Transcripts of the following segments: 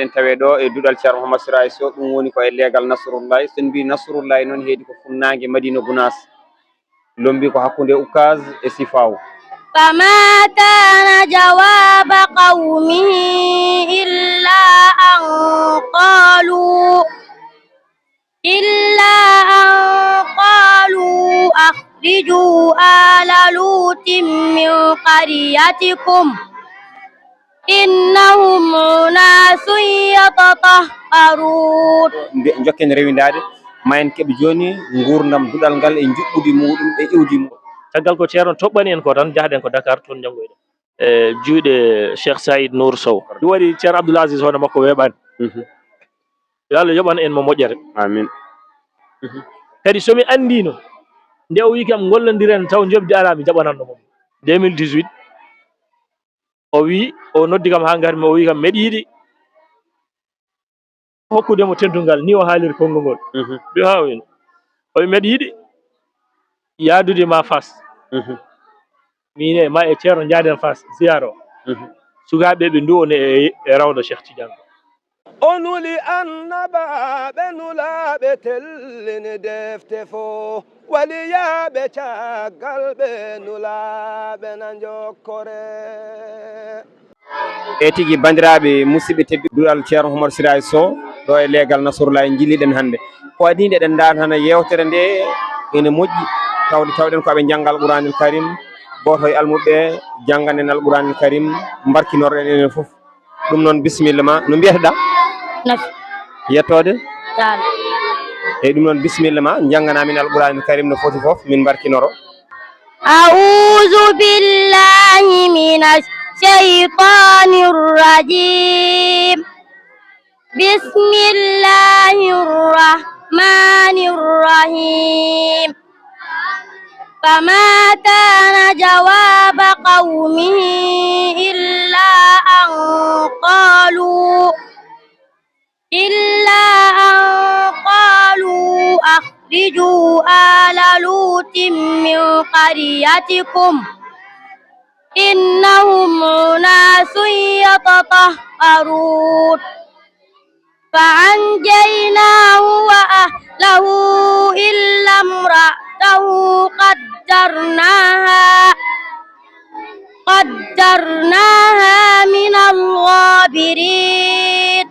en tawe ɗo e duɗal ceerno Mouhamadou Siraye Sow ɗum woni ko e leegal Nasrullahi sen mbi Nasrullahi noon heedi ko funnague Madina Gounass lombi ko hakkude Oukaz e Sifaw. فما كان جواب قومه إلا أن قالوا أخرجوا آل لوط من قريتكم إنهم أناس يتطهرون. jokken rewindade ma en keɓe joni gurdam duɗal ngal e juɓɓudi muɗum e iwdi muɗum. caggal ko ceerno toɓɓani en ko tan jahɗen ko Dakar toon janggoyɗen juuɗe Cheikh Saïd Nour Sow ɗum waɗi ceerno Abdoul Aziz hono makko weeɓani yo Allah yoɓan en mo moƴƴere. Amin. kadi somi andino nde o wi kam gollodiren taw jobdi ala mi jaɓananno mom 2018 o wi o noddi kam ha garmi o wi kam meɗi yiɗi hokkudemo teddungal ni o haaliri konngol ngol ɓi ha o wi meɗi yiɗi yaadude ma Fass mine ma e ceerno jaaden Fass ziyara o sukaɓe ɓe duwone e rawdo Cheikh Tidiane onuli annabaɓe nulaɓe tellini defte fo waliyaɓe caggal ɓe nulaɓe na jokkore. e tigui bandiraɓe musidɓe tedduɓe duɗal ceerno Mouhamadou Siraye Sow ɗo e leegal Nasrullahi jilliɗen hande ko adi nde ɗen dartana yewtere nde ene moƴƴi tawɗen koɓe janggal Qouranul Karim goto e almuɓe janganen Al-Qouranul Karim barkinorɗen enen foof ɗum noon bisimilla ma no mbiyataɗa Nafi yettode Tall eyyi ɗum noon bisimilla ma janganamin Al-Qouranul Karim no foti foof min barkinoro. أعوذ بالله من الشيطان الرجيم بسم الله الرحمن الرحيم فما كان جواب قومه إلا أن قالوا أخرجوا آل لوط من قريتكم إنهم أناس يتطهرون فأنجيناه وأهله إلا امرأته قدرناها من الغابرين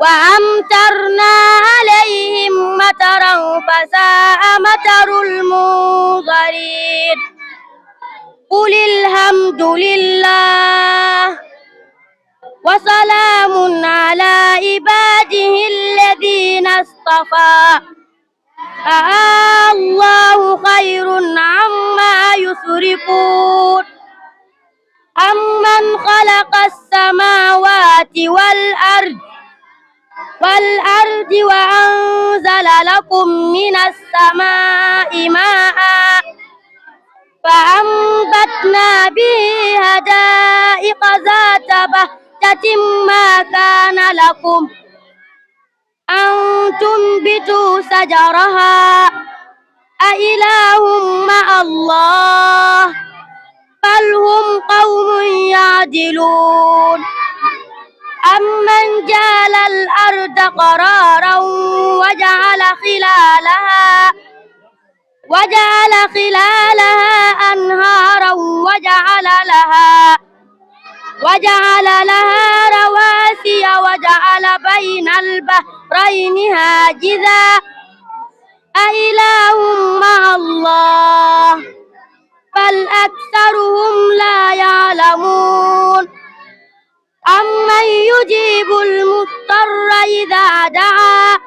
وأمطرنا عليهم مطرا فساء مطر المنذرين قل الحمد لله وسلام على عباده الذين اصطفى الله خير عما يشركون أمن خلق السماوات والأرض وأنزل لكم من السماء ماء فأنبتنا به حدائق ذات بهجة ما كان لكم أن تنبتوا شجرها أإله مع الله بل هم قوم يعدلون أمن جعل الأرض قرارا وجعل خلالها أنهارا وجعل لها رواسي وجعل بين البحرين حاجزا أإله مع الله بل أكثرهم لا يعلمون أمن يجيب المضطر إذا دعا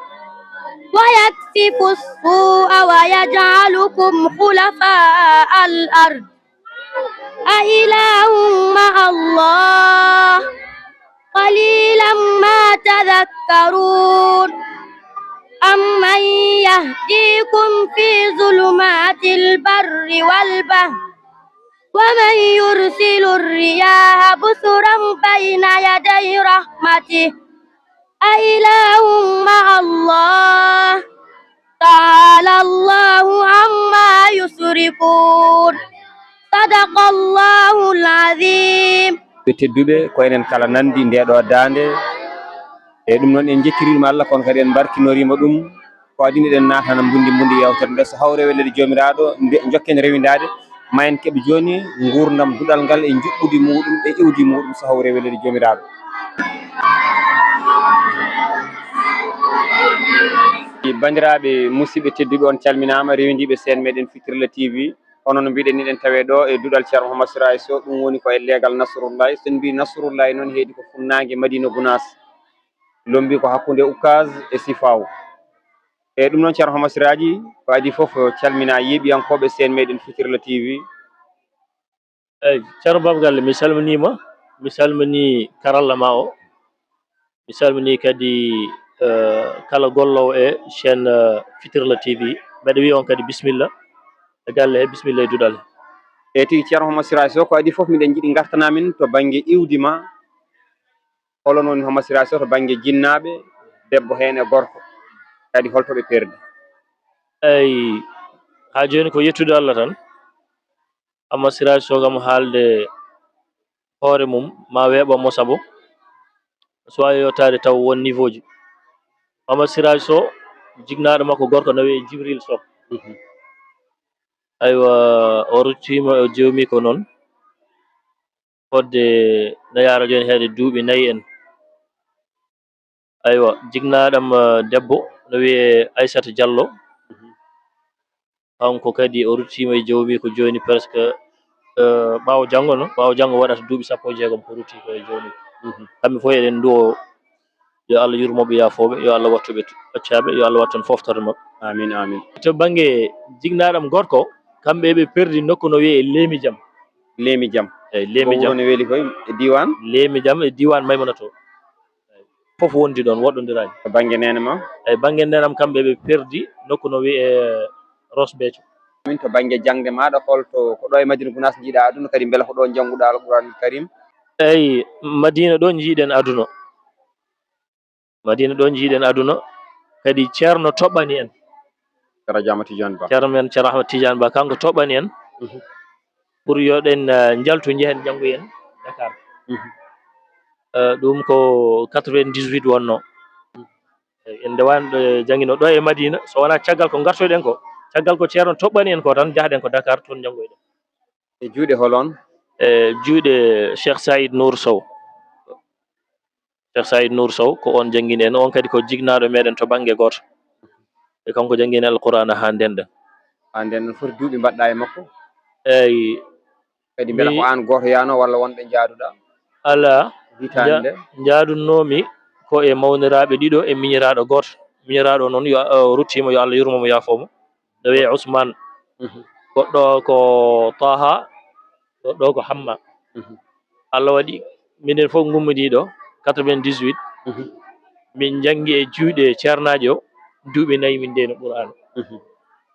ويكشف السوء ويجعلكم خلفاء الأرض أإله مع الله قليلا ما تذكرون أمن يهديكم في ظلمات البر والبحر ومن يرسل الرياح بشرا بين يدي رحمته أإله مع الله تعالى الله عما يشركون صدق الله العظيم ɓe tedduɓe ko enen kala nandi ndeɗo dande e ɗum noon en jettirima Allah kono kadi en barkinorima ɗum ko adini ɗen natana mbundi yewtere nde so hawre welede jomiraɗo jokken rewidade ma en keeɓ joni gurdam duɗal ngal e juɓɓudi muɗum e iwdi muɗum so hawre welede jomiraɗo. Bandiraɓe musidɓe tedduɓe on calminama rewindiɓe sen meɗen Fitirla TV hono no mbiɗen ni ɗen tawe ɗo e duɗal Ceerno Mouhamadou Siraye Sow ɗum woni ko e leegal Nasrullahi sen mbi Nasrullahi noon heedi ko funnague Madina Gounass lombi ko hakkude Oukaz e Sifaw e ɗum noon Ceerno Mouhamadou Siraji ko adi foof calmina yeeɓiyankoɓe sen meɗen Fitirla TV. eyyi Ceerno Baba Galle mi salminima, mi salmini karalla ma o, mi salmini kadi kala gollowo e chaîne Fitirla TV mbeɗa wiya on kadi bisimilla e galle he, bisimilla e duɗal he. E tigui Ceerno Mouhamadou Siraye Sow ko adi foof miɗen jiiɗi gartanamin to banggue iwdi ma holon woni Mouhamadou Siraye Sow to banggue jinnaɓe debbo hen e gorko kadi holtoɓe perdi. eyyi ha joni ko yettude Allah tan, Mouhamadou Siraye Sow kam haalde hoore mum ma weeɓanmo saabu so wawi yettade taw won niveau ji. Mouhamadou Siraye Sow jignaɗo makko gorko no wiye Djibril Sow. aywa o ruttima o jewmi ko noon fodde no yaara joni heede duuɓi 4 en. aywa jignaɗam debbo no wiye Aissata Diallo, kanko kadi o ruttima e jewmi ko joni presque ɓaawo janggo waɗata duuɓi 16 ko rutti ko e jewmi. kamɓe fof eɗen duwo yo Allah yurmoɓe yafoɓe, yo Allah wattuɓe ɓaccaɓe, yo Allah wattan foftorde mabɓe. Amin amin. To banggue jignaɗam gorko kamɓe ɓe perdi nokku no wiye Leemi Jam. Leemi Jam. eyyi Leemi Jam ne weeli koy e diwan Leemi Jam e diwan Maymuna to foof wondi ɗon woɗɗodirani to banggue nene ma. eyyi banggue nenam kamɓe ɓe perdi nokku no wiye Ross Béthio. min to banggue jangde maɗa holto ko ɗo e Madina Gounass jiiɗa aduna kadi beela ko ɗo jangguɗa Alqouranul Karim. eyyi Madina ɗo jiiɗen aduna, Madina ɗo jiiɗen aduna kadi ceerno toɓɓani en, Ceerno Ahmad Tidiane Ba, ceerno men Ceerno Ahmad Tidiane Ba kanko toɓɓani en pour yoɗen jaltu jehen janggoyen Dakar. ɗum ko 98 wonno. en ndewani ɗo jangguino ɗo e Madina so wona caggal ko gartoɗen ko, caggal ko ceerno toɓɓani en ko tan jahɗen ko Dakar toon janggoyɗen. e juuɗe holon? e juuɗe Cheikh Saïd Nour Sow. Cheikh Saïd Nour Sow ko on jangguini en, on kadi ko jignaɗo meɗen to banggue goto e kanko jangguini Alqur'ana ha ndenden. Ha nden foti duuɓi mbaɗɗa e makko? eyyi kadi beela ko an goto yano walla wonɓe jaaduɗa? ala hitande nde jaadunnomi ko e mawniraɓe ɗiɗo e miñiraɗo goto. miñiraɗo noon yo ruttima yo Allah yurmomo yafomo no wiye Ousmane, goɗɗo ko Taha, goɗɗo ko Hamma. Allah waɗi minen fof gummodiɗo 98 min janggi e juuɗe ceernajo o duuɓi 4 min ndeno Qur'an.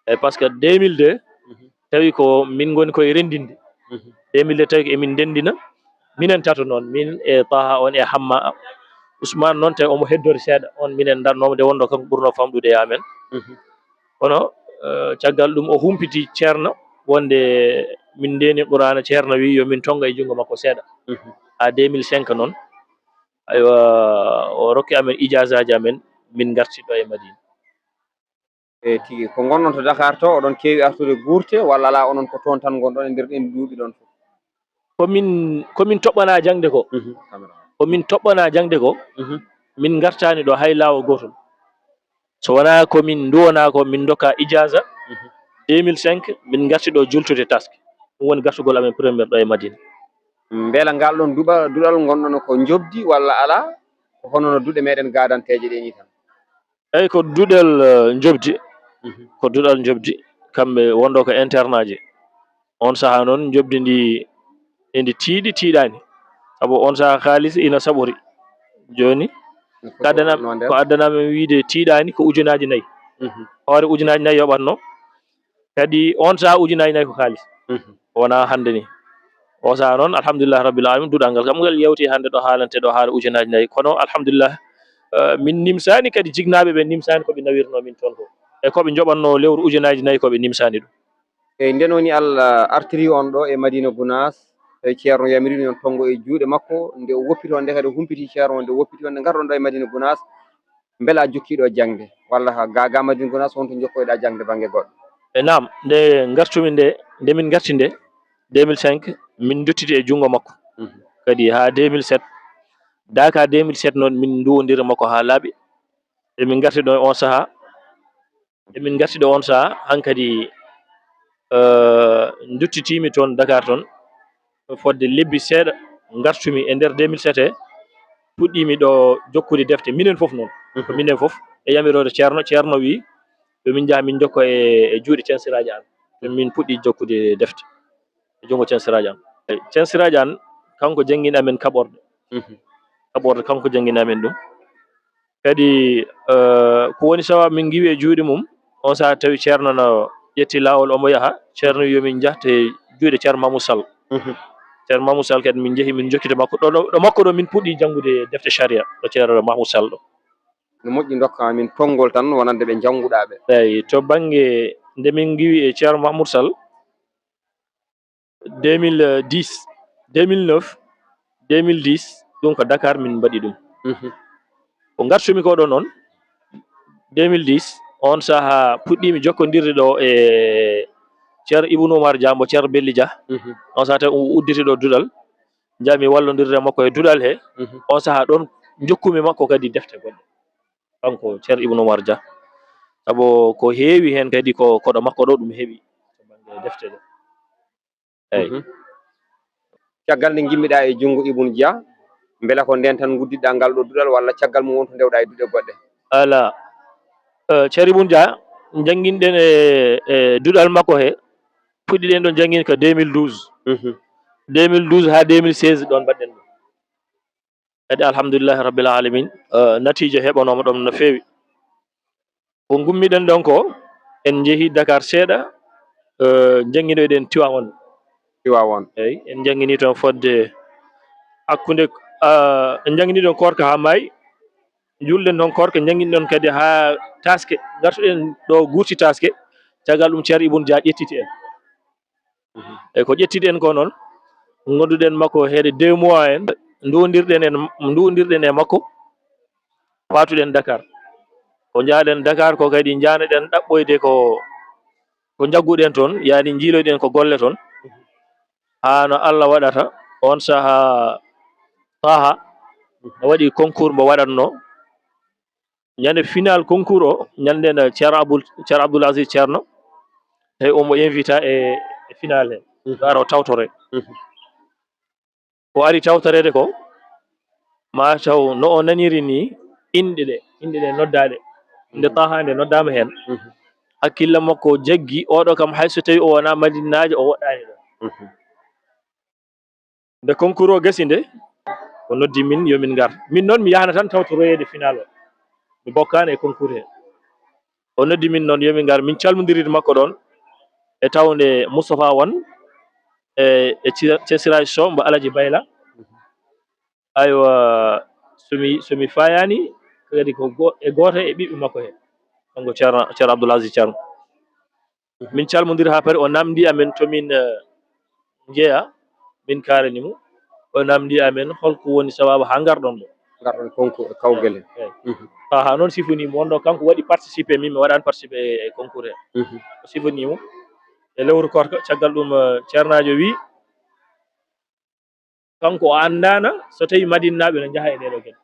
eyyi par ce que 2002 tawi ko min goni koye rendinde 2002 tawi ko emin ndendina minen tato noon, min e Taha on e Hamma. Ousmane noon tawi omo heddori seeɗa, on minen darnomo nde wonno kanko ɓurno famɗude e amen. kono caggal ɗum o humpiti ceerno wonde min ndeni Qur'ana, ceerno wi yo min tonga e jungo makko seeɗa ha 2005 noon aywa o rokki amen ijazaji amen min garti ɗo e Madina. e tigui ko gonnon to Dakar to oɗon keewi artude guurte walla ala onon ko toon tan gonɗon e nder ɗen duuɓi ɗon fof? komin toɓɓana jangde ko, komin toɓɓana jangde ko min gartani ɗo hay lawol gotol. so wona komin duwona ko min dokka ijaza 2005 min garti ɗo jultude taske, ɗum woni gartugol amen premiére ɗo e Madina. beela ngal ɗon duɗal gonɗon ko jobdi walla ala ko hono no duɗe meɗen gadanteje ɗe ni tan? eyyi ko duɗel jobdi, ko duɗal jobdi kamɓe wonɗo ko internat ji. on saaha noon jobdi ndi endi tiiɗi tiiɗani saabu on saaha halis ina saɓori. joni ko addanami wiide tiiɗani ko ujunaji 4. hoore ujunaji 4 yoɓatno kadi on saaha ujunaji 4 ko halis wona hande ni. o saaha noon alhamdulillah rabbil alamin duɗal ngal kam ngal yewti hande ɗo haalante ɗo haala ujunaji 4 kono alhamdulillah min nimsani kadi jignaɓe ɓe nimsani koɓe nawirno min toon ko e koɓe joɓanno lewru ujunaji 4 koɓe nimsani ɗum. eyyi nden woni Allah artiri on ɗo e Madina Gounass e ceerno yamirini on tongo e juuɗe makko nde o woppiti on nde kadi humpiti ceerno nde woppiti on nde garɗon ɗo e Madina Gounass beela jokkiɗo jangde walla ga Madina Gounass wonto jokkoyɗa jangde banggue goɗɗo. e naam nde gartumi nde min garti nde 2005 min duttiti e junngo makko kadi ha 2007 daka 2007 noon min duwodiri makko ha laaɓi emin garti ɗo on saaha hankadi duttitimi toon Dakar toon fodde lebbi seeɗa gartumi e nder 2007 he puɗɗimi ɗo jokkude defte minen foof noon ko minen foof e yamirode ceerno wi yomin jaa min jokko e juuɗe ceensiraji an min puɗɗi jokkude defte e junngo ceensiraji an ceensiraji an kanko janggini amen kaɓorde kanko janggini amen ɗum kadi ko woni sababu min giwi e juuɗe mum on saaha tawi ceerno no ƴetti lawol omo yaaha ceerno wi yomin jahte juuɗe ceerno Mamoudou Sall ceerno Mamoudou Sall kadi min jeehi min jokkita makko ɗo makko ɗo min puɗɗi janngude defte charia ɗo ceerno Mamoudou Sall ɗo no moƴƴi dokka min tonggol tan wonande ɓe jannguɗaɓe eyi to banggue nde min giwi e ceerno Mamoudou Sall 2010 2009 2010 ɗum ko Dakar min mbaɗi ɗum ko gartumi ko ɗo noon 2010 on saaha puɗɗimi jokkodirde ɗo e ceerno Ibou Oumar Dia mbo ceerno Belli Dia on saaha tawi udditi ɗo duɗal jaami wallodirde makko e duɗal he on saaha ɗon jokkumi makko kadi defte goɗɗe kanko ceerno Ibou Oumar Dia saabu ko heewi hen kadi koɗo makko ɗo ɗum heeɓi to banggue defte ɗe eyyi caggal nde gimmiɗa e junngo Ibou Dia beela ko nden tan guddidɗa ngal ɗo duɗal walla caggal mum wonto ndewɗa e duɗe goɗɗe ala ceerno Ibou Dia jangguinɗen e duɗal makko he puɗɗiɗen ɗon jangguin ko 2012 2012 ha 2016 ɗon mbaɗɗen ɗum kadi alhamdulillahi rabbil alamin natija heɓanoma ɗon no fewi ko gummiɗen ɗon ko en jeehi Dakar seeɗa jangguinoɗen Tivaouane eyyi en jangguini toon fodde hakkude en jangguini ɗon korka ha maayi julɗen toon korka jangguini ɗon kadi ha taske gartuɗen ɗo Gurti Taske caggal ɗum ceerno Ibou Dia ƴettiti en eyyi ko ƴettiti en ko noon gonduɗen makko heede 2 mois en duwodirɗen e makko patuɗen Dakar ko jaaɗen Dakar ko kadi janoɗen ɗaɓɓoyde ko jagguɗen toon yaani jiiloyɗen ko golle toon ha no Allah waɗata on saaha Taha waɗi concours mo waɗatno ñande final concours o ñanden ceerno Abdoul Aziz ceerno tawi omo invita e final he gara o tawtore o ari tawtorede ko mataw no o naniri ni inde ɗe noddaɗe inde Taha nde noddama hen hakkille makko jaggi oɗo kam hayso tawi o wona Madinajo o woɗɗani ɗo nde concours o gasi nde o noddi min yomin gar min noon mi yahana tan tawtoroyede final o mi bokkani e concours he o noddi min noon yomin gar min calmodiride makko ɗon e tawde Moustapha Wane e Thiesiraji Sow mbo Alaji Bayla aywa somi fayani kadi ko goto e ɓiɓɓe makko he kanko ceerno Abdoul Aziz ceerno min calmodiri ha paari o namdi amen tomin jeeya min kalanimo o namdi amen holko woni sababu ha garɗon ɗo garɗon concours kawguel he ha noon sifanimo wonno kanko waɗi participé min mi waɗani participé e concours he o sifanimo e lewru korka caggal ɗum ceernajo wi kanko o andana so tawi Madinaɓe ne jaaha e ɗeɗo gueɗe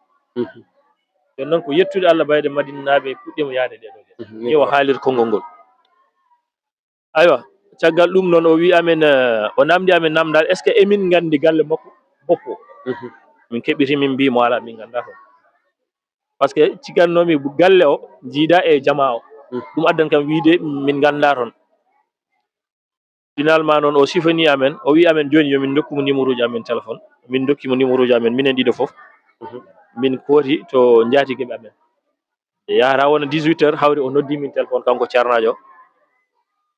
jon noon ko yettude Allah bayde Madinaɓe puɗɗima yaade ɗeɗo gueɗe ni o haalir konngol ngol aywa caggal ɗum noon o wi amen o namdi amen namdal est ce que emin gandi galle makko boppo min keɓɓiti min mbimo ala min ganda toon par ce que cigannomi galle o jiida e jama o ɗum addan kam wiide min ganda toon finalement noon o sifani amen o wi amen joni yomin dokkumo numéro uji amen téléphone min dokkimo numéro uji amen minen ɗiɗo foof min kooti to jaatigueɓe amen yahata wona 18 heures hawri o noddi min téléphone kanko ceernajo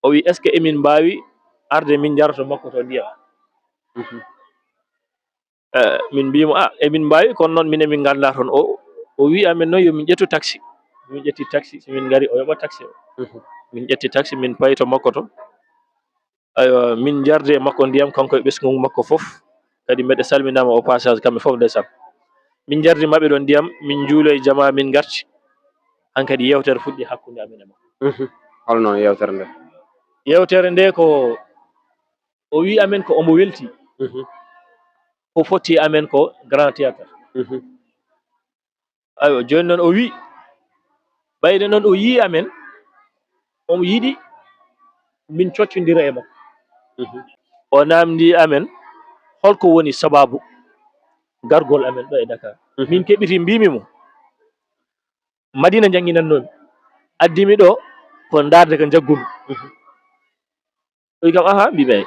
o wi est ce que emin mbawi arde min jaroto makko to ndiyam min mbimo emin mbawi kono noon minen min ganda toon o wi amen noon yomin ƴettu taxi min ƴetti taxi somin gari o yoɓa taxi o min ƴetti taxi min payi to makko to aywa min jarde makko ndiyam kanko e ɓesgu makko foof kadi mbeɗa salminama au passage kamɓe fof ndeysaan min jardi maɓɓe ɗon ndiyam min juulo e jama min garti hankadi yewtere fuɗɗi hakkude amen e makko holno yewtere nde yewtere nde ko o wi amen ko omo welti ko foti amen ko grand théâtre ayo joni noon o wi ɓayde noon o yi amen omo yiɗi min coccodira e makko o namdi amen holko woni sababu gargol amen ɗo e Dakar min keɓiti mbimi mo Madina jangguinannomi addimi ɗo ko darde ko jaggumi o wi kam aha mbimi eyi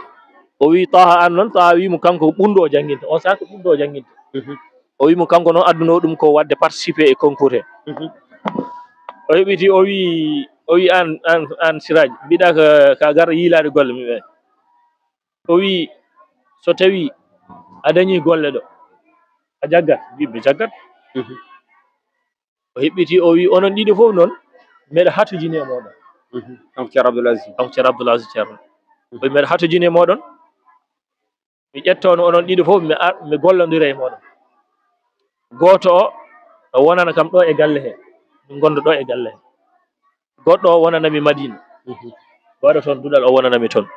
o wi Taha an noon Taha wimo kanko ɓunndu o jangguinta on saaha ko ɓunndu o jangguinta o wimo kanko noon adduno ɗum ko wadde participer e concours he o heɓiti o wi an Siraji mbiɗa ka gara yiilade golle mbimi eyi o wi so tawi a dañi golle ɗo a jaggat mbimi jaggat o heɓɓiti o wi onon ɗiɗo fof noon mbeɗa hatojini e moɗon kanko ceerno Abdoul Aziz kanko ceerno Abdoul Aziz ceerno o wi mbeɗa hatojini e moɗon mi ƴettono onon ɗiɗo fof mi gollodira e moɗon goto o wonana kam ɗo e galle he min gondo ɗo e galle he goɗɗo o wonanami Madina waɗa toon duɗal o wonanami toon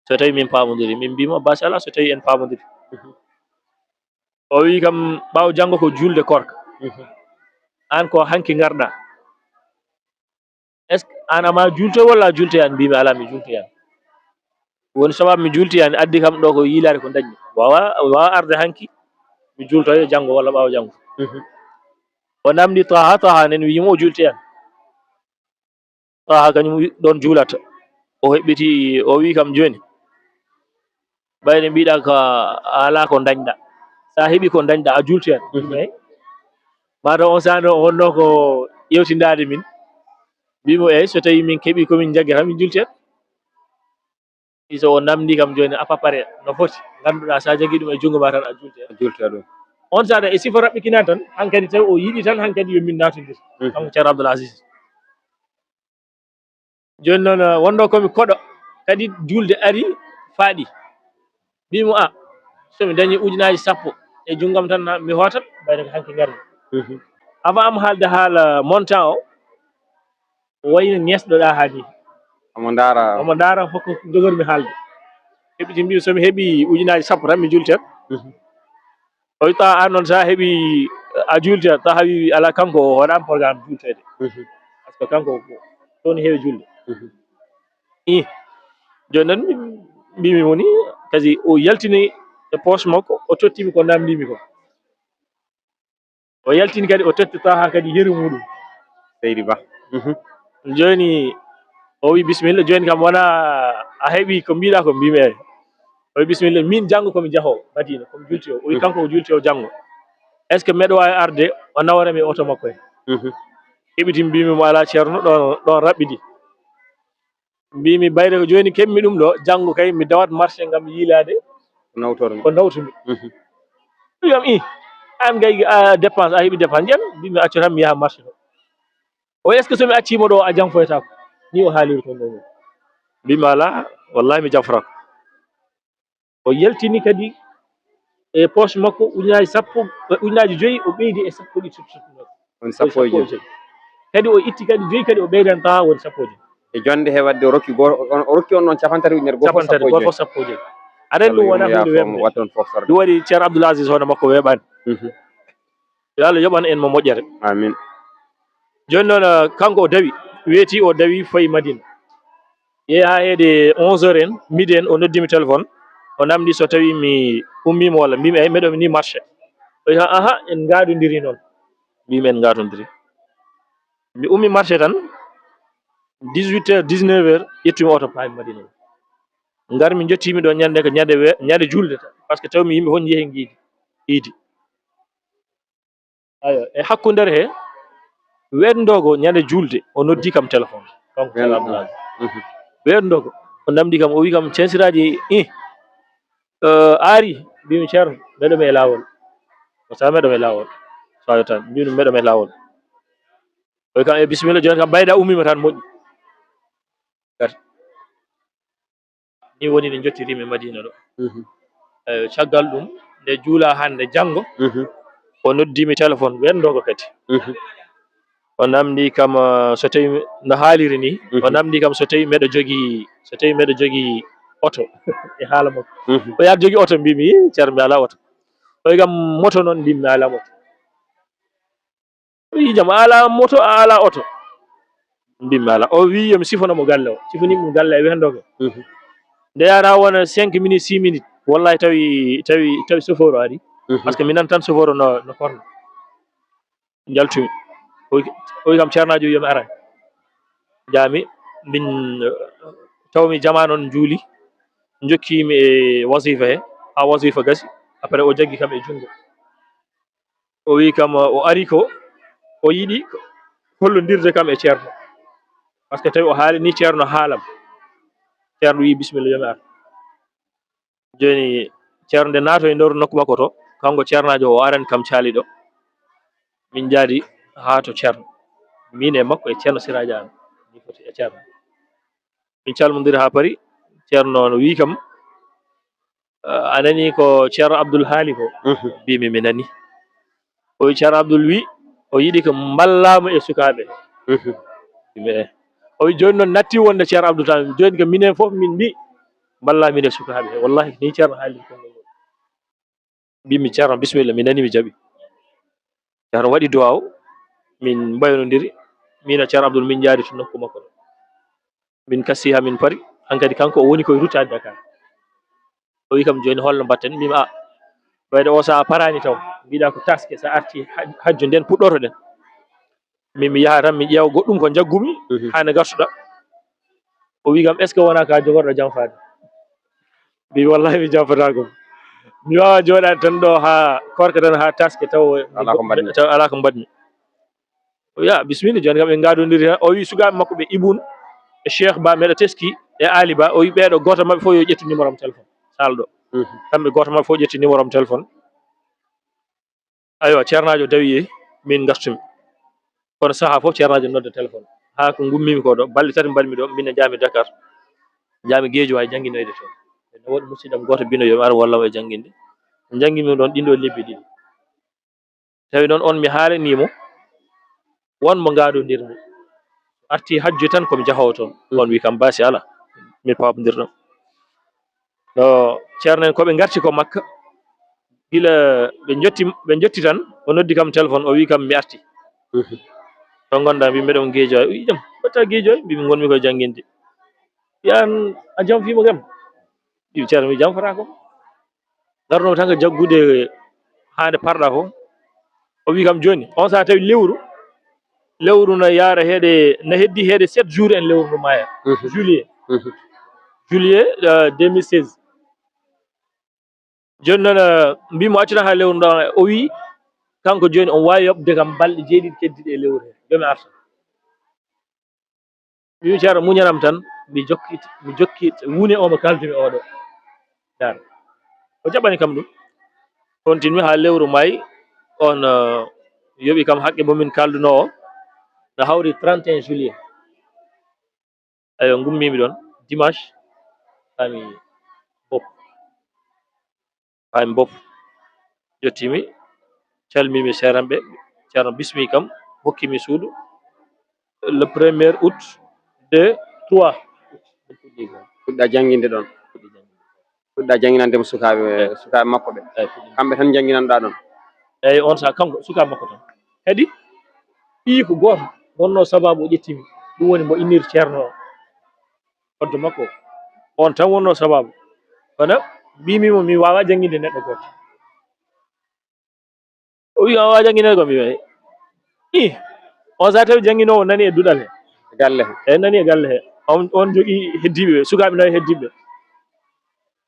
so tawi min pamodiri min mbimo machallah so tawi en pamodiri o wi kam ɓawo janggo ko julde korka an ko hanki garɗa est ce que an ama julto walla a jultoyani mbimi ala mi jultoyani woni sababu mi jultoyani addi kam ɗo ko yiilade ko dañmi wawa arde hanki mi jultoyo janggo walla ɓawo janggo o namdi Taha nen wimo o jultoyani Taha kañum ɗon juulata o heɓɓiti o wi kam joni ɓayde mbiɗa ko ala ko dañɗa sa heeɓi ko dañɗa a jultoyani mbimi mataw on sano o wonno ko ƴewtidade min mbimo eyyi so tawi min keeɓi komin jaggui tan min jultoyat so o namdi kam joni à peu près no foti ganduɗa sa jagui ɗum e junggo ma tan a jultoyat ɗum on saaha e sifa raɓɓikinade tan hankkadi tawi o yiiɗi tan hankkadi yomin natodir kanko ceerno Abdoul Aziz joni noon wonno komi koɗo kadi julde ari faaɗi mbimo somi dañi ujunaji 10 e junggam tan mi hootat ɓayde ko hanki garmi avant am haalde haala montant o wayno ñesɗoɗa haali omo daara hokko jogormi haalde heɓiti mbimi somi heeɓi ujunaji 10 tan mi jultoyat o wi Taha an noon sa heeɓi a jultoyat Taha wi ala kanko o waɗama programme jultede par ce que kanko toon heewi julde joni noon mbimi woni kadi o yaltini e poche makko o tottimi ko namdimi ko o yaltini kadi o totti Taha kadi yeeru muɗum Seydi Ba joni o wi bisimilla joni kam wona a heeɓi ko mbiɗa ko mbimi eyi o wi bisimilla min janggo komi jaahowo Madina komi jultoyo o wi kanko ko jultoyo janggo est ce que mbeɗa wawi arde o nawanami e auto makko he heɓiti mbimi mo ala ceerno ɗon raɓɓiɗi mbimi bayde ko joni keɓmi ɗum ɗo janggo kay mi dawat marché gam yiilade ko nawtumi wiyam an gay dépense a heeɓi dépense jan mbimi accu tan mi yaha marché to o est ce que somi accimo ɗo a janfoytako ni o haaliri ko ɗo mbimi ala wallahi mi janforako o yaltini kadi e poche makko ujunaji 10 ujunaji 5 o ɓeydi e 10 ɗi woni 10 kadi o itti kadi 5 kadi o ɓeydani Taha woni 10 e jonde he wadde o rokki on noon 50 ujunere goto 10 aɗa ɗum wona hunde wemde ɗum waɗi ceerno Abdoul Aziz hono makko weeɓani yo Allah yoɓan en mo moƴƴere amin joni noon kanko o dawi weeti o dawi fayi Madina yeehi ha heede 11h en midi en o noddimi téléphone o namdi so tawi mi ummima walla mbimi eyi mbeɗo ni marché o wi aha en gadodiri noon mbimi en gadodiri mi ummi marché tan 18h 19h ƴettumi auto paami Madina garmi jottimi ɗo ñande ko ñande julde par ce que tawmi yimɓe fof jeehi giidi iidi ayo e hakkudere he weɗdogo ñande julde o noddi kam téléphone kanko ceerno Abdoul Aziz weɗdogo o namdi kam o wi kam censiraji aari mbimi ceerno mbeɗomi e lawol o sa meɗomi e lawol so awi tan mbimi mbeɗomi e lawol o wi kam e bisimilla joni kam mbayda ummima tan moƴƴi ni woni ne jottirimi Madina ɗo caggal ɗum nde juula hande janngo o noddimi téléphone wendogo kadi o namdi kam so tawi no haaliri ni o namdi kam so tawi mbeɗa jogii oto e haala makko o yaha jogii oto mbimi ceerno mi ala oto o wi kam moto noon mbimi mi ala moto o wi jam a ala moto a ala oto mbimi mi ala o wi yomi sifanamo galle o sifanimo galle e wendogo nde yara wona 5 minutes 6 minutes wallahi tawi chauffeur o ari par ce que mi nan tan chauffeur o no korno jaltumi o wi kam ceernajo yomi ara jaami min tawmi jama noon juuli jokkimi e wasifa he ha wasifa gasi après o jaggi kam e jungo o wi kam o ari ko o yiɗi hollodirde kam e ceerno par ce que tawi o haali ni ceerno haalam ceerno wi bisimilla yomi ar joni ceerno nde naato e nder nokku makko to kanko ceernajo o arani kam caali ɗo min jaadi ha to ceerno min e makko e ceerno Siraji Anne mi foti e ceerno min calmodiri ha paari ceerno no wi kam a nani ko ceerno Abdoul haali ko mbimi mi nani o wi ceerno Abdoul wi o yiɗi ko mballamo e sukaɓe o wi joni noon natti wonde ceerno Abdoul tan joni ko minen foof min mbi ballamin e sukaɓe he wallahi ni ceerno haali konngol ngol mbimi ceerno bisimilla mi nani mi jaaɓi ceerno waɗi duwaw min mbaynodiri min e ceerno Abdoul min jaari to nokku makko ɗo min kassi ha min paari hankkadi kanko o woni koye ruttade Dakar o wi kam joni holno mbatten mbimi a ɓayde o saaha parani taw mbiɗa ko taske sa arti hajju nden puɗɗoto ɗen min mi yaha tan mi ƴeewa goɗɗum ko jaggumi hande gartuɗa o wi kam est ce que wona ka jogorɗo janfade mbimi wallahi mi janfatako mi wawa joɗade tan ɗo ha korka tan ha taske taw ala ko mbaɗmi o wiya bisimilla joni kam en gadodiri tan o wi sukaɓe makko ɓe Iboune e Cheikh Ba meɗa teski e Ali Ba o wi ɓeɗo goto mabɓe fof yo ƴettu numéro am téléphone salɗo kamɓe goto mabɓe fof ƴetti numéro am téléphone aywa ceernajo dawi min gartumi kono saaha fof ceernajo nodda téléphone ha ko gummimi ko ɗo balɗe tati mbalmi ɗo min jaami Dakar jaami Guédiawaye jangguinoyde toon ne woɗi musidɗam goto bino yomi ar wallamo e jangguinde jangguimi ɗon ɗiɗo lebbi ɗiɗi tawi noon on mi haalanimo wonmo gadodirmi arti hajju tan komi jahowo toon on wi kam basi ala min pamodirdam ɗo ceerno en koɓe garti ko Makka gila ɓe jotti tan o noddi kam téléphone o wi kam mi arti to gonɗa mbi mbeɗon Guédiawaye o wi jam mbatta Guédiawaye mbimi gonmi koye jangguinde yan a janfima kam ɗi ceerno mi janfata ko garnomi tan ko jaggude hande parɗa ko o wi kam joni on saaha tawi lewru no yaara no heddi heede 7 jours en lewru ndu maya juillet 2016 joni noon mbimo accata ha lewru ndu o wi kanko joni on wawi yoɓde kam balɗe 7 keddiɗe e lewru he yomi arta mbimi ceerno muñanam tan mi jokki wuune o mo kaldumi oɗo dar o jaɓani kam ɗum continue ha lewru maayi on yoɓi kam haqqe momin kalduno o no hawri 31 juillet ayo gummimi ɗon dimanche ami bopp jottimi calmimi seranɓe ceerno bismi kam hokkimi suudu le 1er août 2 3 puɗɗa jangguinde ɗon puɗɗa jangguinandemo sukaɓe makko ɓe kamɓe tan jangguinanɗa ɗon eyyi on saaha kanko sukaɓe makko tan kadi ɓii ko goto wonno sababu o ƴettimi ɗum woni mbo innir ceerno hoddo makko on tan wonno sababu kono mbimimo mi wawa jangguinde neɗɗo goto o wi a wawa jangguinde ko mbimi on saaha tawi jangguinowo nani e duɗal he galle he eyyi nani e galle he on jogui heddiɓe sukaɓe nayi heddiɓe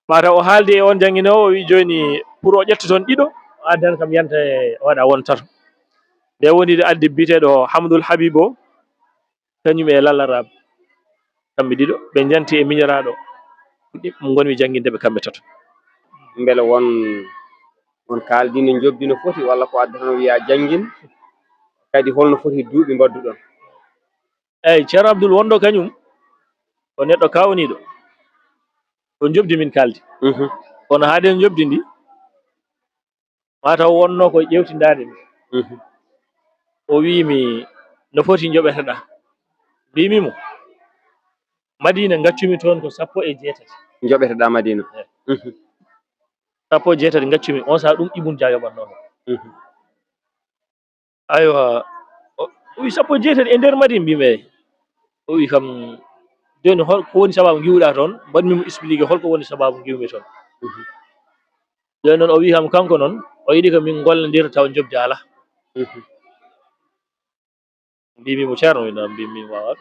mataw o haaldi e on jangguinowo o wi joni pour o ƴetta toon ɗiɗo addana kam yanta e waɗa won tato nde woni adde biteɗo Hamdoul Habib o kañum e Lallaraɓe kamɓe ɗiɗo ɓe janti e miñiraɗo mo gonmi jangguindeɓe kamɓe tato beele won kaaldino jobdi no foti walla ko adda tan wiya janggin kadi holno foti duuɓi mbadduɗon eyyi ceerno Abdoul wonɗo kañum ko neɗɗo kawniɗo ko jobdi min kaldi kono haaden jobdi ndi mataw wonno ko ƴewtindade mi o wiimi no foti joɓeteɗa mbimimo Madina gaccumi toon ko 16 joɓeteɗa Madina 16 gaccumi on saa ɗum Ibou Dia yoɓatnono aywa o wi 16 e nder Madina mbimi eyi o wi kam joni holko woni sababu giwɗa toon mbaɗmimo expliqué holko woni sababu giwmi toon joni noon o wi kam kanko noon o yiɗi ko min gollodira taw jobdi ala mbimimo ceerno wi noon mbimi wawa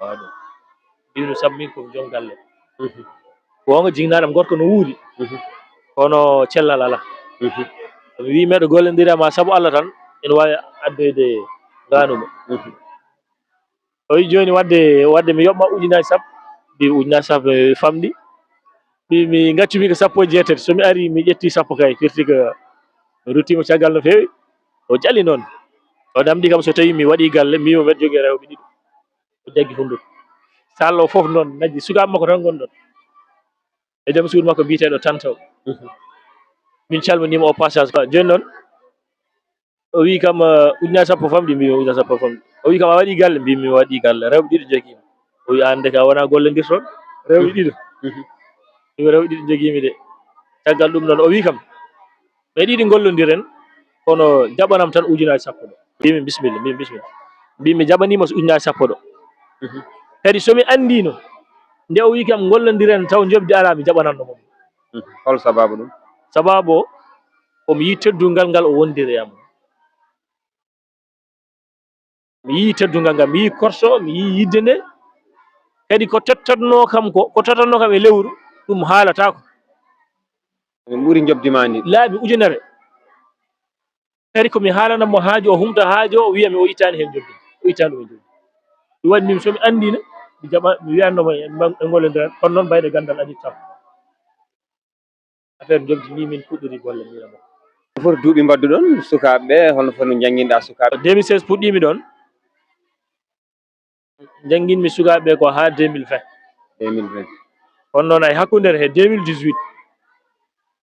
wawa ɗum mbimi saabu min komi joom galle wonga jignaɗam gorko no wuuri kono cellal ala mi wi meɗo gollodirama saabu Allah tan ene wawi addoyde ganumo o wi joni wadde mi yoɓma ujunaje sappo mbi ujunaje sappo famɗi mi gaccumi ko 16 somi ari mi ƴetti sappo kay firti ko mi ruttima caggal no fewi o jalli noon o namdi kam so tawi mi waɗi galle mbimo mbeɗa jogui rewɓe ɗiɗi o jaggi hunduko sall o foof noon najji sukaɓe makko tan gonɗon e joom suudu makko mbiteɗo Tantaw min calminima au passage joni noon o wi kam ujunaje sappo famɗi mbimi ujunaje sappo famɗi o wi kam a waɗi galle mbimi mi waɗi galle rewɓe ɗiɗi joguimi o wi an de ka wona gollodirton rewɓe ɗiɗo ɗum rewɓe ɗiɗi joguimi de caggal ɗum noon o wi kam ɓe ɗiɗi gollodiren kono jaɓanam tan ujunaje sappo ɗo mbimi bisimilla mbimi jaɓanima ujunaje sappo ɗo kadi somi andino nde o wi kam gollodiren taw jobdi ala mi jaɓananno mom hol sababu ɗum sababu o omi yi teddungal ngal o wondiri e am mi yi teddungal ngal mi yi korso mi yi yidde nde kadi ko tottanno kam ko tottanno kam e lewru ɗum haalatako min ɓuuri jobdimandi laabi ujunere kadi komi haalanamo haajo o humta haajo o wiyami o ittani hen jobdi o ittani ɗum e jobdi ɗum waɗi min somi andino mi jaɓa mi wiyannomo e gollodiran kono noon mbayde gandal addi tam affaire jobdi ni min puɗɗori golle miramo foti duuɓi mbadduɗon sukaɓeɓe holno foti no jangguinɗa sukaɓe 2016 puɗɗimi ɗon jangguinmi sukaɓeɓe ko ha 2020 kono noon ay hakkudere he 2018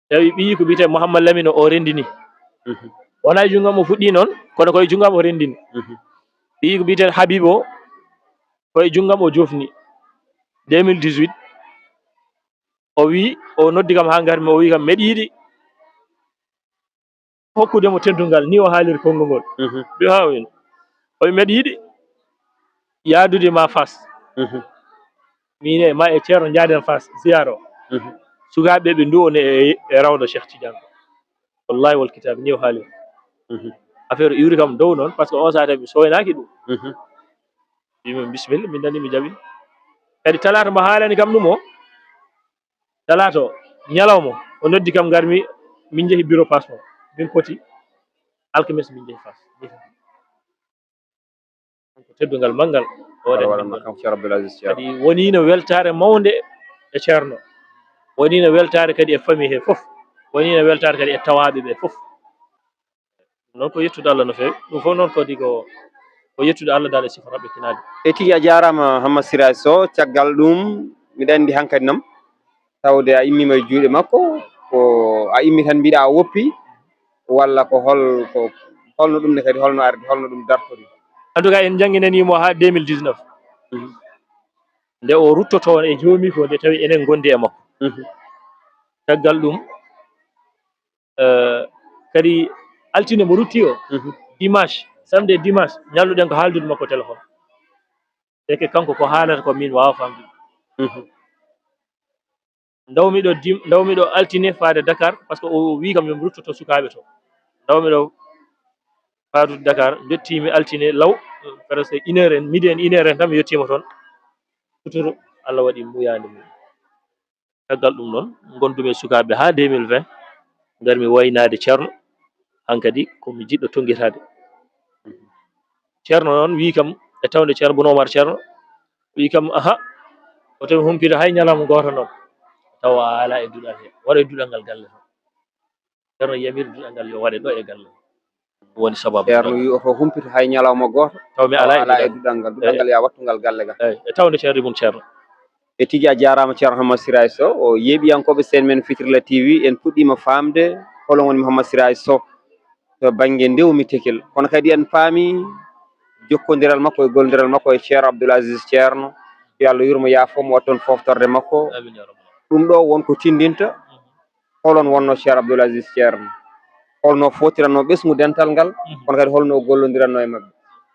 tawi ɓiyi ko wiyete Mouhammad Lamine o rendini wona junggam o fuɗɗi noon kono koye junggam o rendini ɓiyi ko wiyete Habib o koye junggam o jofni 2018 o wi o noddi kam ha garmi o wi kam meɗi yiiɗi hokkudemo teddungal ni o haaliri konngol ngol mbi ha wino o wi meɗi yiiɗi yaadude ma Fass mine ma e ceerno jaaden Fass ziyara o sukaɓe ɓe duwone e rawda Cheikh Tidiane wallahi wal kitabe ni o haaliri affaire iwri kam dow noon par ce que on saaha mi soynaki ɗum mbimi bisimilla min nani mi jaɓi kadi talata mo haalani kam ɗum o talata o ñalawma o noddi kam garmi min jeehi bureau passeport min poti alkames min jeehi Fass ko teddungal manggal o waɗa kam Ceerno Abdoul Aziz Ceerno kadi wonino weltare mawde e ceerno wonino weltare kadi e famille he foof wonino weltare kadi e tawaɓe ɓe foof noon ko yettude Allah no fewi ɗum fof noon kadi ko yettude Allah dal e sifa rabɓe tinade e tigui a jarama Hammat Siraji Sow caggal ɗum mbiɗa andi hankkadi nam tawde a immima e juuɗe makko ko a immi tan mbiɗa a woppi walla ko holno ɗum ne kadi holno arde holno ɗum dartori en tout cas en jangguinanimo ha 2019 nde o ruttoto e joomi ko nde tawi enen gondi e makko caggal ɗum kadi altine mo rutti o dimanche samedi e dimanche ñalluɗen ko haaldude makko téléphone eke kanko ko haalata ko min wawa famde dawmiɗo altine faade Dakar par ce que o wi kam yomi ruttoto sukaɓe to dawmiɗo faadude Dakar jettimi altine law presque 1h midi en 1h tan mi yettima toon sutoro Allah waɗi muyande mum caggal ɗum noon gondumi e sukaɓe ha 2020 garmi waynade ceerno hankkadi komi jiɗɗo tonguitade ceerno noon wi kam e tawde ceerno Bouna Oumar ceerno wi kam aha o tawi humpito hay ñalawma goto noon tawa ala e duɗal he waɗa e duɗal ngal galle to ceerno yamiri duɗal ngal yo waɗe ɗo e galle woni sababu ceerno wi oto humpito hay ñalawma goto taw mi ala e duɗal ngal ya wattugal galle ga eyyi e tawde ceerno mum ceerno e tigi a jarama ceerno Mouhammad Siraye Sow o yeeɓiyankoɓe sen men Fitirla TV en puɗɗima famde holon woni Mouhammad Siraye Sow to banggue ndewmi tekel kono kadi en paami jokkodiral makko e goldiral makko e ceerno Abdoul Aziz ceerno yo Allah yurmo yaafo mo watton foftorde makko ɗum ɗo wonko tindinta holon wonno ceerno Abdoul Aziz ceerno holno fotiranno ɓesgu dental ngal kono kadi holno gollodiranno e mabɓe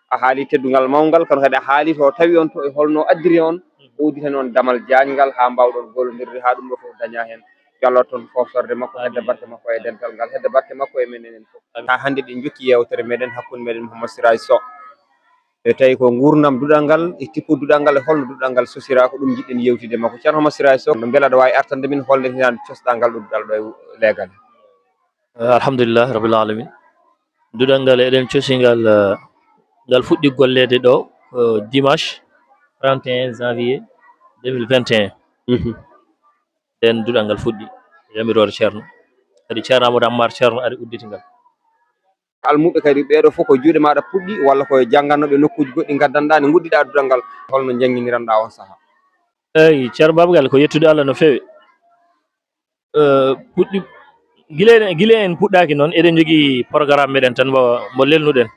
a haali teddugal mawgal kono kadi a haali to tawi on to e holno addiri on uditen on damal jaajgal ha mbawɗon gollodirde ha ɗum ɗo fof daña hen yo Allah toon foftorde makko hedde batte makko e dental ngal hedde batte makko e men enen fof ha hande ɗe jokki yewtere meɗen hakkude meɗen Mouhammad Siraye Sow e tawi ko gurdam duɗal ngal e tippo duɗal ngal e holno duɗal ngal sosira ko ɗum jiɗɗen yewtide makko ceerno Mouhammad Siraye Sow no beela aɗa wawi artande min holde hinan cosɗal ngal ɗuɗɗal ɗo e leegal alhamdulillah rabbil alamin duɗal ngal eɗen cosingal ngal fuɗɗi gollede ɗo dimanche 31 janvier 2021 nden duɗal ngal fuɗɗi yamirore ceerno kadi ceerno Amadou Ammar ceerno ari udditi ngal almuɓe kadi ɓeɗo fof ko juuɗe maɗa puɗɗi walla koye janggannoɓe nokkuji goɗɗi gaddanɗa ne guddiɗa duɗal ngal holno jangguiniranɗa on saaha eyyi ceerno Babagal ko yettude Allah no fewi puɗɗi guila en puɗɗaki noon eɗen jogui programme meɗen tan mo lelnuɗen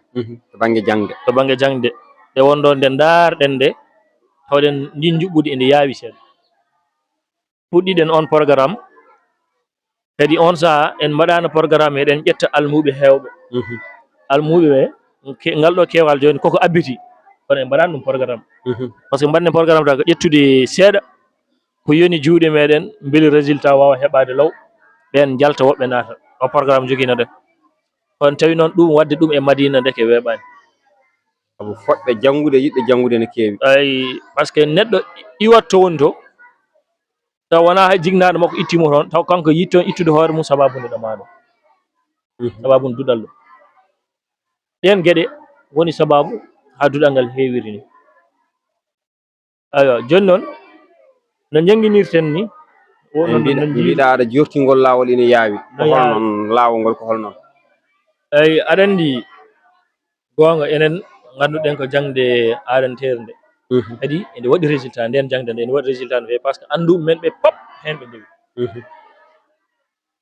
to banggue jangde nde wonɗo nde darɗen nde tawɗen ndin juɓɓudi ende yaawi seeɗa puɗɗiɗen on programme kadi on saaha en mbaɗano programme eɗen ƴetta almuɓe hewɓe almuɓe ɓe ngal ɗo kewal joni koko abbiti kono en mbaɗani ɗum programme par ce que mbaɗnen programme ta ko ƴettude seeɗa ko yoni juuɗe meɗen beeli résultat wawa heɓade law ɓen jalta woɓɓe naata o programme joguino ɗen on tawi noon ɗum wadde ɗum e Madina ndeke weeɓani saabu foɗɓe janggude yiɗɓe janggude ne kewi ay par ce que neɗɗo iwat to woni to taw wona hay jignaɗo makko ittimo toon taw kanko yitti toon ittude hoore mum sababude ɗo maɗo sababude duɗal ɗo ɗen gueɗe woni sababu ha duɗal ngal heewiri ni aywa joni noon no jangguinirten ni mbiɗa aɗa jortingol lawol ina yaawi ko holnon lawol ngol ko holnon eyyi aɗa andi gonga enen ganduɗen ko jangde aɗantere nde kadi ende waɗi résultat nden jangde nde ene waɗi résultat no fewi par ce que anduɓe men ɓe pop hen ɓe ndewi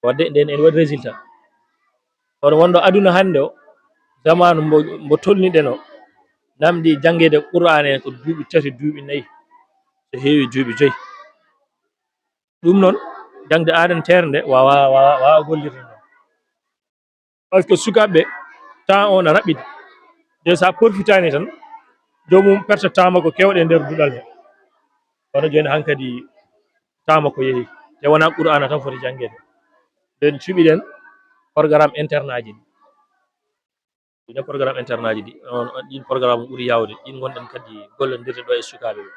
wadde nden ene waɗi résultat kono wonɗo aduna hande o zamanu mbo tolniɗen o namdi jangguede Qur'an en ko duuɓi 3 duuɓi 4 so heewi duuɓi 5 ɗum noon jangde aɗantere nde wawa gollirde non par ce que sukaɓeɓe temps o no raɓɓiɗi de sa profitani tan jomum perte temps makko kewɗe nder duɗal he kono joni hankkadi temps makko yeehi te wona Qur'ana tan foti jangguede nden cuɓiɗen programme internat ji ɗi programme internat ji ɗi ɗin programme ɓuuri yawde ɗin gonɗen kadi gollodirde ɗo e sukaɓeɓe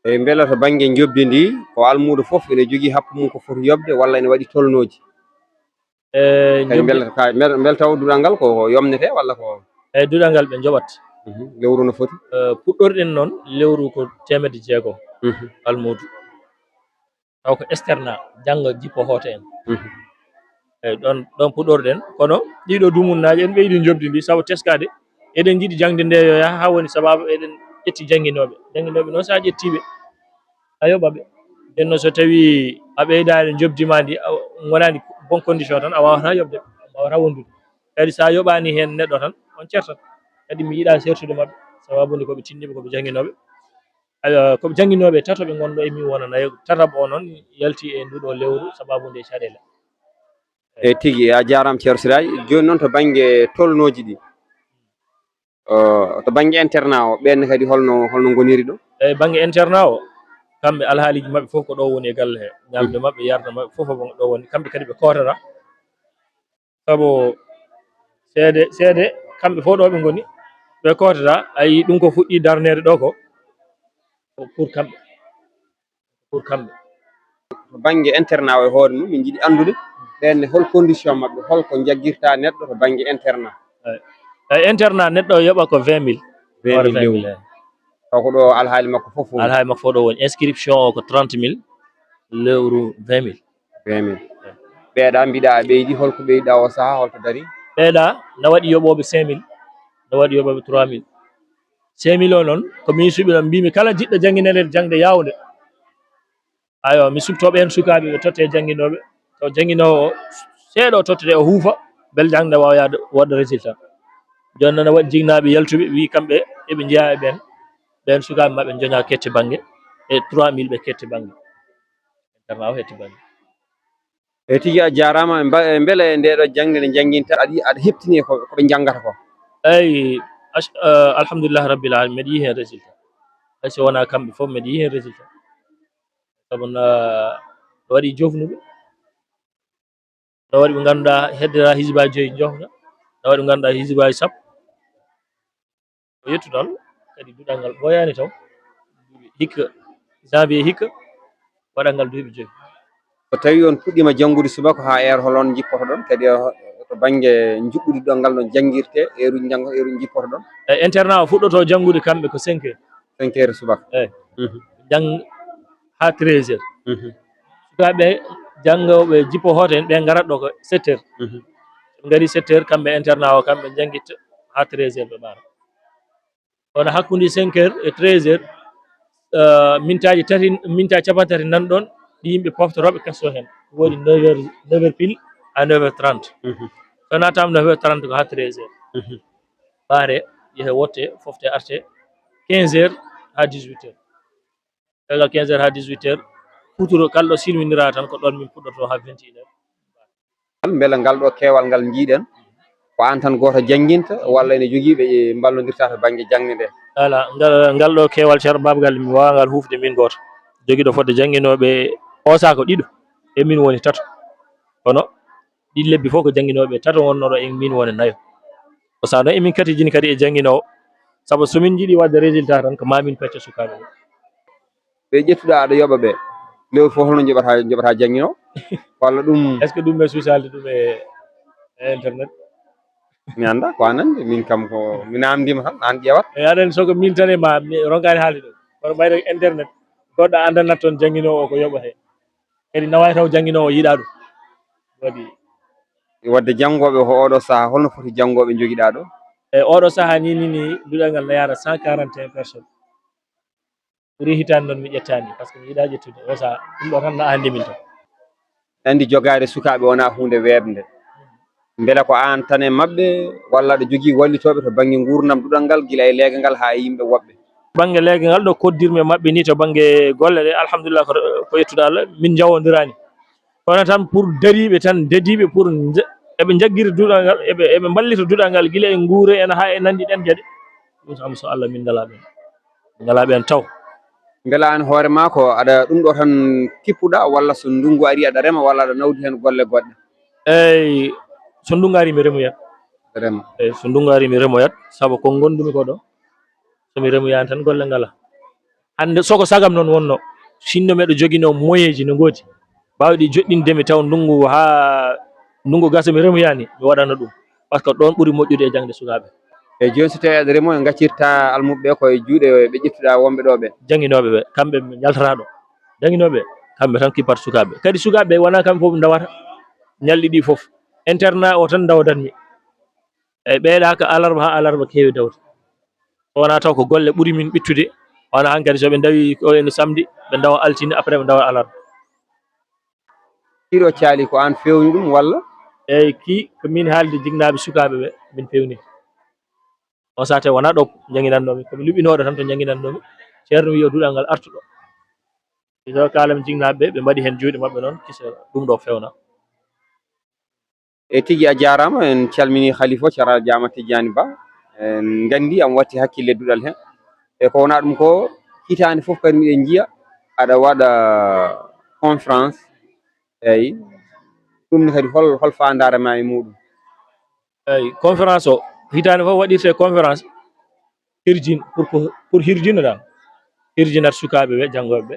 e beela to banggue jobdi ndi ko almuɗo foof ene jogui happu mum ko foti yobde walla ene waɗi tolnoji kadi beel taw duɗal ngal ko yomnete walla ko eyyi duɗal ngal ɓe joɓat lewru no foti puɗɗorɗen noon lewru ko 600 almudu taw ko externat janggo jippo hoto en eyyi ɗon puɗɗorɗen kono ɗiɗo dumunnaji en ɓeydi jobdi ndi saabu teskade eɗen jiiɗi jangde nde yo yaaha ha woni sababu eɗen ƴetti jangguinoɓe noon sa ƴettiɓe a yoɓaɓe nden noon so tawi a ɓeydani jobdima ndi wonani bon condition tan a wawata yobde a wawata wondude kadi sa yoɓani hen neɗɗo tan on certat kadi mi yiiɗa sertude mabɓe sababude koɓe tinniɓe koɓe jangguinoɓe koɓe jangguinoɓe tatoɓe gonɗo e min wona nayo tataɓo o noon yalti e nduɗo lewru sababude caɗele e tigui a jarama ceerno Siraye joni noon to banggue tolnoji ɗi to banggue internat o ɓenne kadi holno goniri ɗo eyyi banggue internat o kamɓe alhaaliji mabɓe foof ko ɗo woni e galle he ñamde mabɓe yarda mabɓe foof ɗo woni kamɓe kadi ɓe kotata saabu seede kamɓe fof ɗo ɓe goni ɓe kotata ayi ɗum ko fuɗɗi darnede ɗo ko pour kamɓe to banggue internat o e hoore mum min jiiɗi andude ɓenne hol condition mabɓe holko jagguirta neɗɗo to banggue internat eyyi internat neɗɗo o yoɓa ko 20 000 lewru taw ko ɗo alhaali makko foof ɗo woni inscription o ko 30 000 lewru 20 000 ɓeeɗa mbiɗa a ɓeydi holko ɓeyɗa o saaha holto dari ɓeeɗa ne waɗi yoɓoɓe 5 000 ne waɗi yoɓoɓe 3 000 5 000 o noon ko min suuɓi noon mbimi kala jiɗɗo jangguinede jangde yawde ayo mi subtoɓe hen sukaɓe ɓe totte janguinoɓe taw janguinowo seeɗa o tottete o huufa bel jangde wawa yaade waɗa résultat joni noon waɗi jignaɓe yaltuɓe wi kamɓe eɓe jeeya e ɓen sukaɓe mabɓe joña kette banggue e 3000 ɓe kette banggue internat o hetti banggue e tigi a jarama beele ndeɗo jangde nde janguinta aɗa heptini koɓe jangata ko eyyi alhamdulillah rabbil alamin mbeɗa yi hen résultat hayso wona kamɓe foof mbeɗa yi hen résultat saabu no waɗi jofnuɓe no waɗi ɓe ganduɗa heddora hisibaji 5 jofna no waɗi ɓe ganduɗa hisibaji 10 o yettude Allah kadi duɗal ngal ɓooyani taw hikka janvier hikka waɗal ngal duuɓi 5 so tawi on puɗɗima janggude subaka ha holon jippoto ɗon kadi to banggue juɓɓudi ɗo ngal no janguirte heure jippoto ɗon internat o fuɗɗoto janggude kamɓe ko 5 heures 5 heures subaka eyyi jang ha 13 heures sukaɓe jangoɓe jippo hoto en ɓe garat ɗo ko 7 heures ɓe gaari 7 heures kamɓe internat o kamɓe janguitta ha 13 heures ɓe ɓaara kono hakkude 5 heures e 13 heures mintaji capantati nan ɗon ɗi yimɓe poftoroɓe kesso hen woodi 9 heures pile à 9h30 so natama 9h30 ko ha 13 heures ɓaare yeehe wotte fofte arte 15 heures ha 18 heures egal 15 heures ha 18 heures futuro kalɗo silminira tan ko ɗon min puɗɗoto ha 21 heures beele ngal ɗo keewal ngal jiiɗen ko an tan goto janguinta walla ene joguiɓe ballodirta to banggue jangde nde ala ngal ɗo keewal ceerno babagal mi wawa ngal hufde min goto joguiɗo fodde janguinoɓe o sako ɗiɗo e min woni tato kono ɗi lebbi fof ko janguinoɓe tato wonnoɗo e min woni nayo o sa noon emin katijini kadi e janguinowo saabu somin jiiɗi wadde résultat tan ko mamin pecca sukaɓe ɓe ƴettuɗa aɗa yooɓa ɓe lewru fof holno joɓata janguinowo walla ɗum est ce que ɗum ɓe susalde ɗum e internet mi anda ko an andi min kam ko mi namdima tan an ƴewat e aɗani soko min tan e ma ronkani haalde ɗum kono ɓayde internet goɗɗo andanat toon janguinowo o ko yoɓate kadi nawani taw janguinowo yiiɗa ɗum waɗi wadde janggoɓe ko oɗo saaha holno foti janggoɓe joguiɗa ɗo e oɗo saaha ni duɗal ngal no yaara 141 personnes ɓuuri hitande noon mi ƴettani par ce que mi yiiɗa ƴettude o saaha ɗum ɗo tan no andi min tan andi jogade sukaɓe wona hunde webde beele ko an tan e mabɓe walla aɗa jogui wallitoɓe to banggue gurdam duɗal ngal guila e leegal ngal ha e yimɓe woɓɓe banggue leegal ngal ɗo koddirmi e mabɓe ni to banggue golle ɗe alhamdulillah ko yettude Allah min jawodirani kono tan pour dariɓe tan dediɓe pour eɓe jagguira duɗal ngal eɓe ballita duɗal ngal guila e guure en ha e nandi ɗen gueɗe ɗum sam so Allah min ngala ɓen taw beela an hoorema ko aɗa ɗum ɗo tan kippuɗa walla so ndungu ari aɗa rema walla aɗa nawdi hen golle goɗɗe eyyi so ndungu ari mi remoyat rema eyyi so ndungu ari mi remoyat saabu ko gondumi ko ɗo somi remoyani tan golle ngala hande soko sagam noon wonno sinno meɗo joguino moyen ji no goodi bawɗi joɗɗindemi taw ndungu gasa mi remoyani mi waɗano ɗum par ce que ɗon ɓuuri moƴƴude e jangde sukaɓe e joni so tawi aɗa remoya gaccirta almuɓeɓe koye juuɗe ɓe ƴettuɗa wonɓe ɗo ɓe janguinoɓe ɓe kamɓe ɓe jaltata ɗo janguinoɓe kamɓe tan kippata sukaɓe kadi sukaɓe wona kamɓe foof dawata ñalɗi ɗi foof internat o tan dawdanmi eyyi ɓeeɗaka alarba ha alarba keewi dawde wona taw ko golle ɓuuri min ɓittude wona hankkadi soɓe dawi ko ene samedi ɓe dawa altine après ɓe dawa alarba kiɗo caali ko an fewni ɗum walla eyyi ki ko min haalde jignaɓe sukaɓe ɓe min pewni on saaha tawi wona ɗo janguinannomi komi luɓinoɗo tan to janguinannomi ceerno wi o duɗal ngal artuɗo so kalami jignaɓeɓe ɓe mbaɗi hen juuɗe mabɓe noon kisa ɗum ɗo fewna e tigui a jarama en calmini halifa Thiara Diama Tidiani Ba en gandi am watti hakkille duɗal hen e ko wona ɗum ko hitande foof kadi miɗen jiiya aɗa waɗa conférence eyyi ɗum ne kadi hol fandare ma e muɗum eyyi conférence o hitande foof waɗirte conférence hirjin pour hirjinoɗa hirjinat sukaɓe ɓe janggoɓe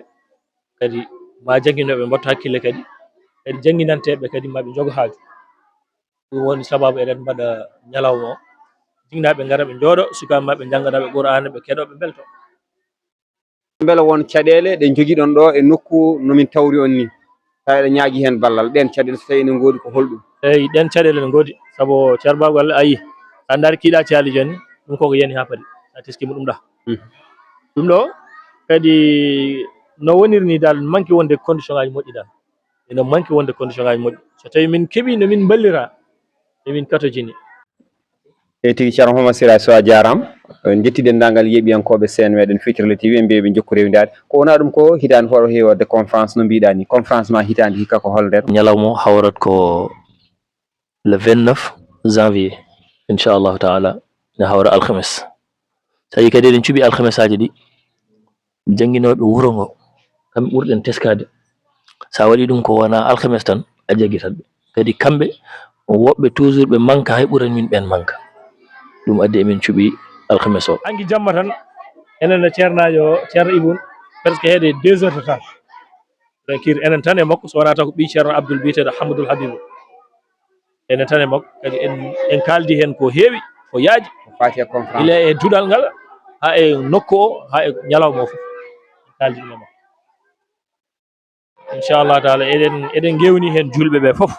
kadi ma janguinoɓe mbatto hakkille kadi janguinanteɓe kadi maɓe jogo haaju ɗum woni sababu eɗen mbaɗa ñalawma o jignaɓe gara ɓe jooɗo sukaɓe mabɓe jangganaɓe Qur'ana ɓe keɗoɓe belto beela won caɗele ɗe joguiɗon ɗo e nokku nomin tawri on ni tawi aɗa ñaagui hen ballal ɗen caɗele so tawi ene goodi ko holɗum eyyi ɗen caɗele ne goodi saabu ceerno Babagal ayi an daari kiiɗa caali joni ɗum koko yani ha paari sa teskima ɗum ɗa ɗum ɗo kadi no woniri ni dal manki wonde condition ngaji moƴƴi dal ene manki wonde condition ngaji moƴƴi so tawi min keeɓi no min ballira emin katojini e tigi ceerno Homar Sira Sow a jarama jetti dendagal yeeɓiyankoɓe sen meɗen Fitirle TV ɓe mbiɓe jokku rewidade ko wona ɗum ko hitande hoɗo heewi wadde conférence no mbiɗa ni conférence ma hitande hikka ko holder ñalawma hawrat ko le 29 janvier inchallahu taala ne hawra alhamis so tawi kadi eɗen cuuɓi alhamis aji ɗi jangguinoɓe wuuro ngo kamɓe ɓurɗen teskade sa waɗi ɗum ko wona alhamis tan a jagguitatɓe kadi kamɓe woɓɓe toujours ɓe manque hay ɓuuran min ɓen manque ɗum addi emin cuuɓi alhamis o hanki jamma tan enen no ceernajo ceerno Ibou presque heede 2 heures de temps eɗen kiiri enen tan e makko so wona taw ko ɓi ceerno Abdoul biyeteɗo Hamadoul Habibou enen tan e makko kadi en kaldi hen ko heewi ko yaaji fati e conférence ila e duɗal ngal ha e nokku o ha e ñalawma o fof en kaldi ɗum e makko inchallah taala eɗen gewni hen julɓe ɓe fof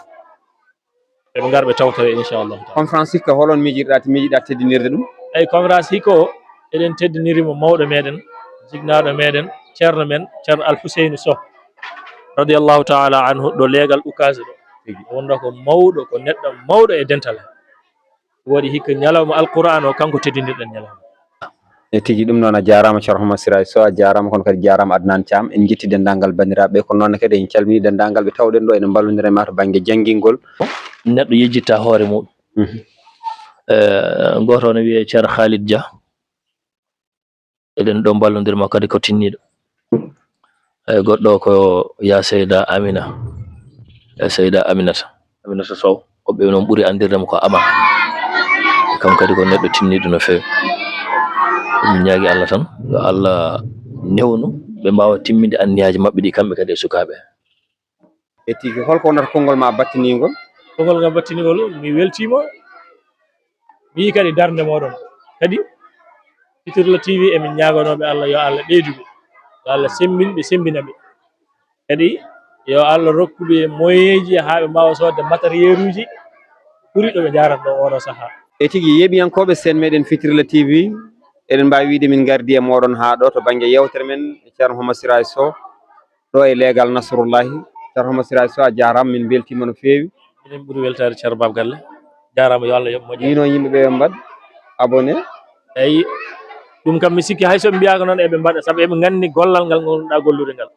eɓe garɓe tawtore inchallah taala conférence hikka holon miijiɗa teddinirde ɗum eyyi conférence hikka o eɗen teddinirimo mawɗo meɗen jignaɗo meɗen ceerno men ceerno Alfousseyni Sow radiallahu taala anhu ɗo leegal ukase ɗo wonno ko mawɗo ko neɗɗo mawɗo e dental waɗi hikka ñalawma alquran o kanko teddinirɗen ñalawma e tigi ɗum noon a jarama ceerno Homar Sira Sow a jarama kono kadi jarama Adnan Thiam en jetti dendagal bandiraɓe ko noon kadi en calmini dendagal ɓe tawɗen ɗo ene ballodira ma to banggue janggingol neɗɗo yejjitta hoore muɗum goto ne wiye ceerno Khalid Dia eɗen ɗo ballodirma kadi ko tinniɗo goɗɗo ko ya Seyda Amina Seyda Aminata Sow koɓe noon ɓuuri andirdemo ko Ama kam kadi ko neɗɗo tinniɗo no fewi min ñaagui Allah tan yo Allah newnu ɓe mbawa timminde anniyaji mabɓe ɗi kamɓe kadi e sukaɓe e tigi holko wonata konngol ma battinigol konngol ngam battinigol mi weltima mi yi kadi darde moɗon kadi Fitirle TV emin ñagonoɓe Allah yo Allah ɓeyduɓe yo Allah semminɓe sembinaɓe kadi yo Allah rokkuɓe moyeji ha ɓe mbawa sodde matériel uji ɓuuri ɗo ɓe jarat ɗo oɗo saaha e tigi yeeɓiyankoɓe sen meɗen Fitirle TV eɗen mbawi wiide min gardi e moɗon ha ɗo to banggue yewtere men ceerno Homar Sira Sow ɗo e leegal Nasrullahi ceerno Homar Sira Sow a jarama min beltima no fewi minen ɓuuri weltade ceerno Baba Galle jarama yo Allah yoɓ moƴƴi yino yimɓeɓe yo mbad abonné eyyi ɗum kam mi sikki hay soɓe mbiyaka noon eɓe mbaɗa saabu eɓe gandi gollal ngal gonɗa gollude ngal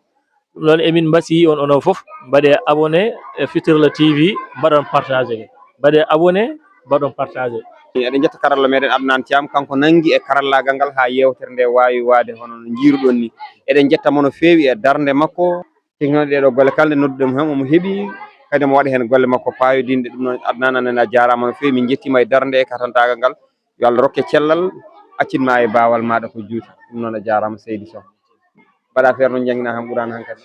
ɗum noon emin mbasi on onon foof mbaɗe abonné e Fitirle TV mbaɗon partagé mbaɗe abonné mbaɗon partagé eɗen jetta karalla meɗen Adnan Thiam kanko nanggui e karallagal ngal ha yewtere nde wawi wade hono no jiiruɗon ni eɗen jettamo no fewi e darde makko tigi noon ɗeɗo golle kalde nodduɗen hen omo heeɓi kadi mo waɗi hen golle makko payodinde ɗum noon Adnan anen a jarama no fewi min jettima e darde e katantagal ngal yo Allah rokke cellal accinma e bawal maɗa ko juuti ɗum noon a jarama seydi Sow mbaɗa feere noon jangguina kam ɓuurani hankkadi